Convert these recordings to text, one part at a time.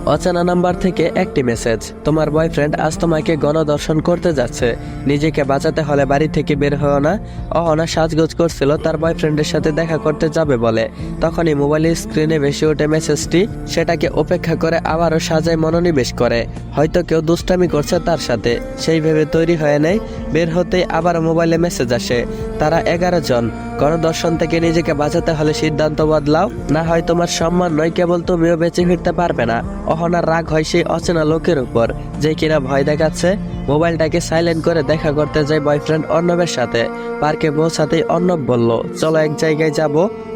অচেনা নাম্বার থেকে একটি মেসেজ। তোমার বয়ফ্রেন্ড আজ তোমাকে গণধর্ষণ করতে যাচ্ছে, নিজেকে বাঁচাতে হলে বাড়ি থেকে বের হও না। অহনা সাজগোজ করছিল তার বয়ফ্রেন্ডের সাথে দেখা করতে যাবে বলে। তখনই মোবাইলের স্ক্রিনে ভেসে ওঠে মেসেজটি। সেটাকে উপেক্ষা করে আবারও সাজায় মনোনিবেশ করে, হয়তো কেউ দুষ্টামি করছে তার সাথে। সেই ভেবে তৈরি হয়ে নেয়। বের হতেই আবার মোবাইলে মেসেজ আসে, তারা 11 জন। গণধর্ষণ থেকে নিজেকে বাঁচাতে হলে সিদ্ধান্ত বদলাও, না হয় তোমার সম্মান নয়, কেবল তুমিও বেঁচে ফিরতে পারবে না। অহনার রাগ হয় সেই অচেনা লোকের উপর, যে কিনা ভয় দেখাচ্ছে। মোবাইলটাকে সাইলেন্ট করে দেখা করতে যায় বয়ফ্রেন্ড অর্ণবের সাথে। পার্কে পৌঁছাতেই অর্ণব বলল, চলো এক জায়গায় যাব।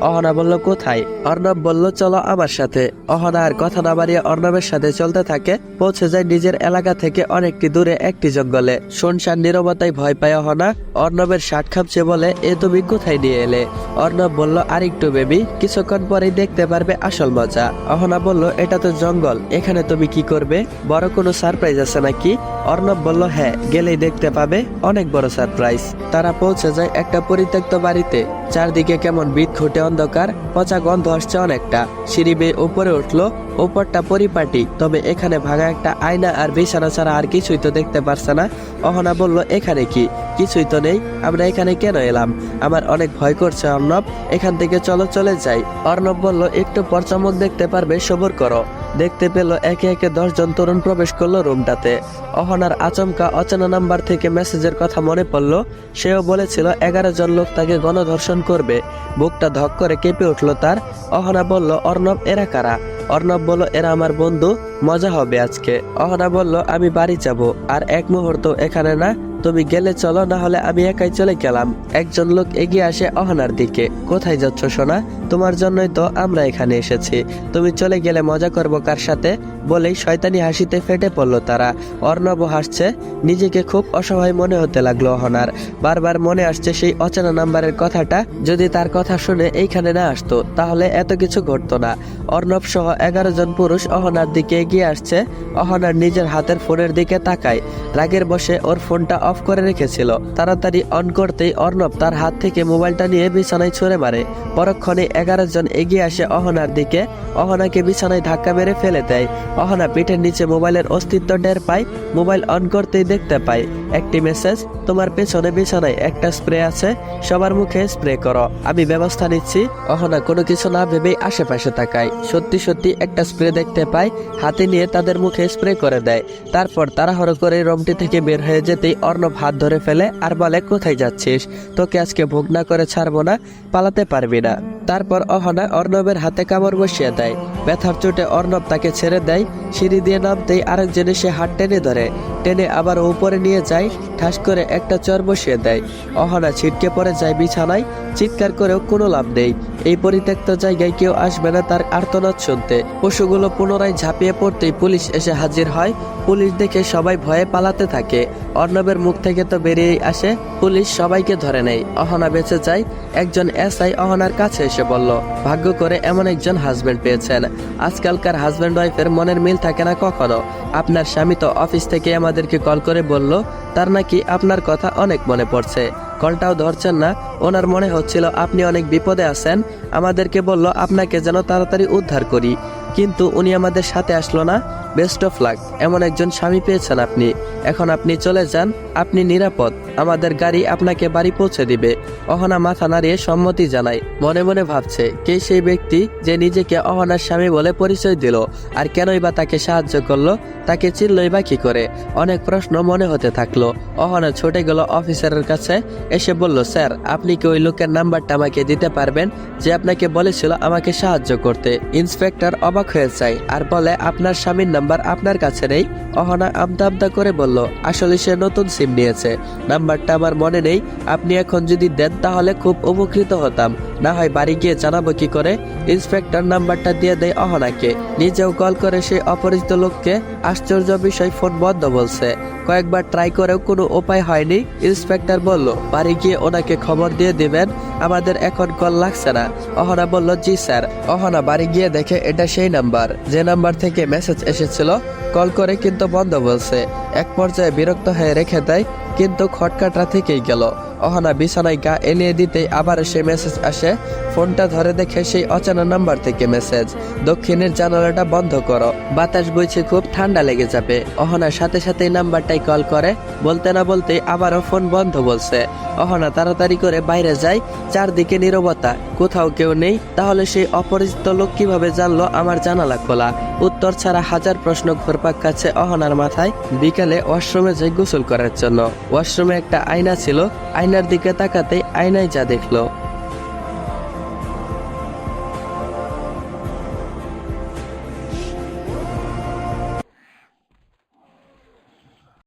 অহনা বলল, কোথায়? অর্ণব বলল, চলো আমার সাথে। অহনা আর কথা না বাড়িয়ে অর্ণবের সাথে চলতে থাকে। পৌঁছে যায় নিজের এলাকা থেকে অনেকটি দূরে একটি জঙ্গলে। শুনশান নীরবতায় ভয় পায় অহনা। অর্ণবের শার্ট খামছে বলে, এ তুমি কোথায় নিয়ে এলে? অর্ণব বলল, আরেকটু বেবি, কিছুক্ষণ পরেই দেখতে পারবে আসল মজা। অহনা বলল, এটা তো জঙ্গল, এখানে তুমি কি করবে? বড় কোনো সারপ্রাইজ আছে নাকি? অর্ণব বলল, হ্যাঁ, গেলেই দেখতে পাবে অনেক বড় সারপ্রাইজ। তারা পৌঁছে যায় একটা পরিত্যক্ত বাড়িতে। চারদিকে কেমন বিদঘুটে অন্ধকার, পচা গন্ধ আসছে অনেকটা। সিঁড়ি বেয়ে উপরে উঠলো। উপরটা পরিপাটি, তবে এখানে ভাঙা একটা আয়না আর বিছানা ছাড়া আর কিছুই তো দেখতে পারছে না। অহনা বলল, এখানে কি? কিছুই তো নেই, আমরা এখানে কেন এলাম? আমার অনেক ভয় করছে অর্ণব, এখান থেকে চলো চলে যাই। অর্ণব বলল, একটু পর চমক দেখতে পারবে, সবর করো। দেখতে পেল একে একে 10 জন তরুণ প্রবেশ করলো রুমটাতে। অহনার আচমকা অচেনা নাম্বার থেকে মেসেজের কথা মনে পড়ল। সেও বলেছিল 11 জন লোক তাকে গণধর্ষণ করবে। বুকটা ধক করে কেঁপে উঠল তার। অহনা বলল, অর্ণব, এরা কারা? অর্ণব বলল, এরা আমার বন্ধু, মজা হবে আজকে। অহনা বলল, আমি বাড়ি যাব, আর এক মুহূর্ত এখানে না। তুমি গেলে চলো, না হলে আমি একাই চলে গেলাম। একজন লোক এগিয়ে আসে অহনার দিকে। কোথায় যাচ্ছ সোনা? তোমার জন্যই তো আমরা এখানে এসেছি, তুমি চলে গেলে মজা করবো কার সাথে? বলেই শয়তানি হাসিতে ফেটে পড়লো তারা। অর্ণব হাসছে। নিজেকে খুব অসহায় মনে হতে লাগলো অহনার। বারবার মনে আসছে সেই অচেনা নাম্বারের কথাটা। যদি তার কথা শুনে এইখানে না আসতো, তাহলে এত কিছু ঘটতো না। অর্ণব সহ 11 জন পুরুষ অহনার দিকে এগিয়ে আসছে। অহনার নিজের হাতের ফোনের দিকে তাকায়। রাগের বশে ওর ফোনটা অফ করে রেখেছিল। তাড়াতাড়ি অন করতেই অর্ণব তার হাত থেকে মোবাইলটা নিয়ে বিছানায় ছুঁড়ে মারে। পরক্ষণে 11 জন এগিয়ে আসে অহনার দিকে। অহনাকে বিছানায় ধাক্কা মেরে ফেলে দেয়। অহনা পিঠের নিচে মোবাইলের অস্তিত্ব টের পায়। মোবাইল অন করতেই দেখতে পায় একটি মেসেজ, তোমার পেছনে বিছানায় একটা স্প্রে আছে, সবার মুখে স্প্রে করো, আমি ব্যবস্থা নিচ্ছি। অহনা কোনো কিছু না ভেবেই আশেপাশে তাকায়। সত্যি সত্যি একটা স্প্রে দেখতে পায়। হাতে নিয়ে তাদের মুখে স্প্রে করে দেয়। তারপর তাড়াহুড়ো করে রুমটি থেকে বের হয়ে যেতেই অর্ণব হাত ধরে ফেলে আর বলে, কোথায় যাচ্ছিস? তোকে আজকে ভোগ না করে ছাড়বো না, পালাতে পারবি না। তারপর অহনা অর্ণবের হাতে কামড় বসিয়ে দেয়। ব্যথার চোটে অর্ণব তাকে ছেড়ে দেয়। সিঁড়ি দিয়ে নামতেই আরেকজনে সে হাত টেনে ধরে। টেনে আবার উপরে নিয়ে যায়। ঠাস করে একটা চর বসিয়ে দেয়। অহনা ছিটকে পড়ে যায় বিছানায়। চিৎকার করেও কোনো লাভ নেই। এই পরিত্যক্ত জায়গায় কেউ আসবে না তার আর্তনাদ শুনতে। পশুগুলো পুনরায় ঝাঁপিয়ে পড়তেই পুলিশ এসে হাজির হয়। পুলিশ দেখে সবাই ভয়ে পালাতে থাকে। অর্ণবের মুখ থেকে তো বেরিয়েই আসে, পুলিশ সবাইকে ধরে নেয়। অহনা বেঁচে যায়। একজন এসআই অহনার কাছে এসে বলল, ভাগ্য করে এমন একজন হাজবেন্ড পেয়েছেন। আজকালকার হাজবেন্ড ওয়াইফের মনের মিল থাকে না কখনো। আপনার স্বামী তো অফিস থেকে আমাদেরকে কল করে বলল তার নাকি আপনার কথা অনেক মনে পড়ছে। কলটাও ধরছেন না। ওনার মনে হচ্ছিল আপনি অনেক বিপদে আছেন। আমাদেরকে বলল আপনাকে যেন তাড়াতাড়ি উদ্ধার করি, কিন্তু উনি আমাদের সাথে আসলো না। বেস্ট অফ লাক, এমন একজন স্বামী পেয়েছেন আপনি। এখন আপনি চলে যান, আপনি নিরাপদ। আমাদের গাড়ি আপনাকে বাড়ি পৌঁছে দিবে। অহনা মাথা নাড়িয়ে সম্মতি জানায়। মনে মনে ভাবছে, কে সেই ব্যক্তি যে নিজেকে অহনার স্বামী বলে পরিচয় দিল, আর কেনই বা তাকে সাহায্য করলো? তাকে চিনলই বা কি করে? অনেক প্রশ্ন মনে হতে থাকলো। অহনা ছুটে গেল অফিসারের কাছে। এসে বলল, স্যার, আপনি কি ওই লোকের নাম্বারটা আমাকে দিতে পারবেন যে আপনাকে বলেছিল আমাকে সাহায্য করতে? ইন্সপেক্টর অবাক হয়ে যায় আর বলে, আপনার স্বামীর নাম্বার আপনার কাছে নেই? অহনা আমদা আমদা করে বলল, আসলে সে নতুন সিম নিয়েছে, নাম্বারটা আমার মনে নেই। আপনি এখন যদি দেন তাহলে খুব উপকৃত হতাম, না হয় বাড়ি গিয়ে জানাবো কি করে। ইন্সপেক্টর নাম্বারটা দিয়ে দেয় অহনাকে। নিজেও কল করে সেই অপরিচিত লোককে। আশ্চর্য বিষয়, ফোন বন্ধ বলছে। কয়েকবার ট্রাই করেও কোনো উপায় হয়নি। ইন্সপেক্টর বলল, বাড়ি গিয়ে ওনাকে খবর দিয়ে দিবেন, আমাদের এখন কল লাগছে না। অহনা বলল, জি স্যার। অহনা বাড়ি গিয়ে দেখে এটা সেই নাম্বার যে নাম্বার থেকে মেসেজ এসেছিল। কল করে কিন্তু বন্ধ বলছে। এক পর্যায়ে বিরক্ত হয়ে রেখে দেয়। কিন্তু খটকাটা থেকেই গেল। অহনা বিছানায় গা এলিয়ে দিতেই আবার সে মেসেজ আসে। ফোনটা ধরে দেখে সেই অচেনা নাম্বার থেকে মেসেজ, দক্ষিণের জানালাটা বন্ধ করো, বাতাস বইছে, খুব ঠান্ডা লেগে যাবে। অহনার সাথে সাথেই নাম্বারটাই কল করে। বলতে না বলতেই আবারও ফোন বন্ধ বলছে। অহনা তাড়াতাড়ি করে বাইরে যায়। চারদিকে নীরবতা, কোথাও কেউ নেই। তাহলে সেই অপরিচিত লোক কিভাবে জানলো আমার জানালা খোলা? উত্তর ছাড়া হাজার প্রশ্ন ঘুরপাক খাচ্ছে অহনার মাথায়। বিকালে ওয়াশরুমে যাই গোসল করার জন্য। ওয়াশরুমে একটা আয়না ছিল। আয়নার দিকে তাকাতেই আয়নায় যা দেখলো,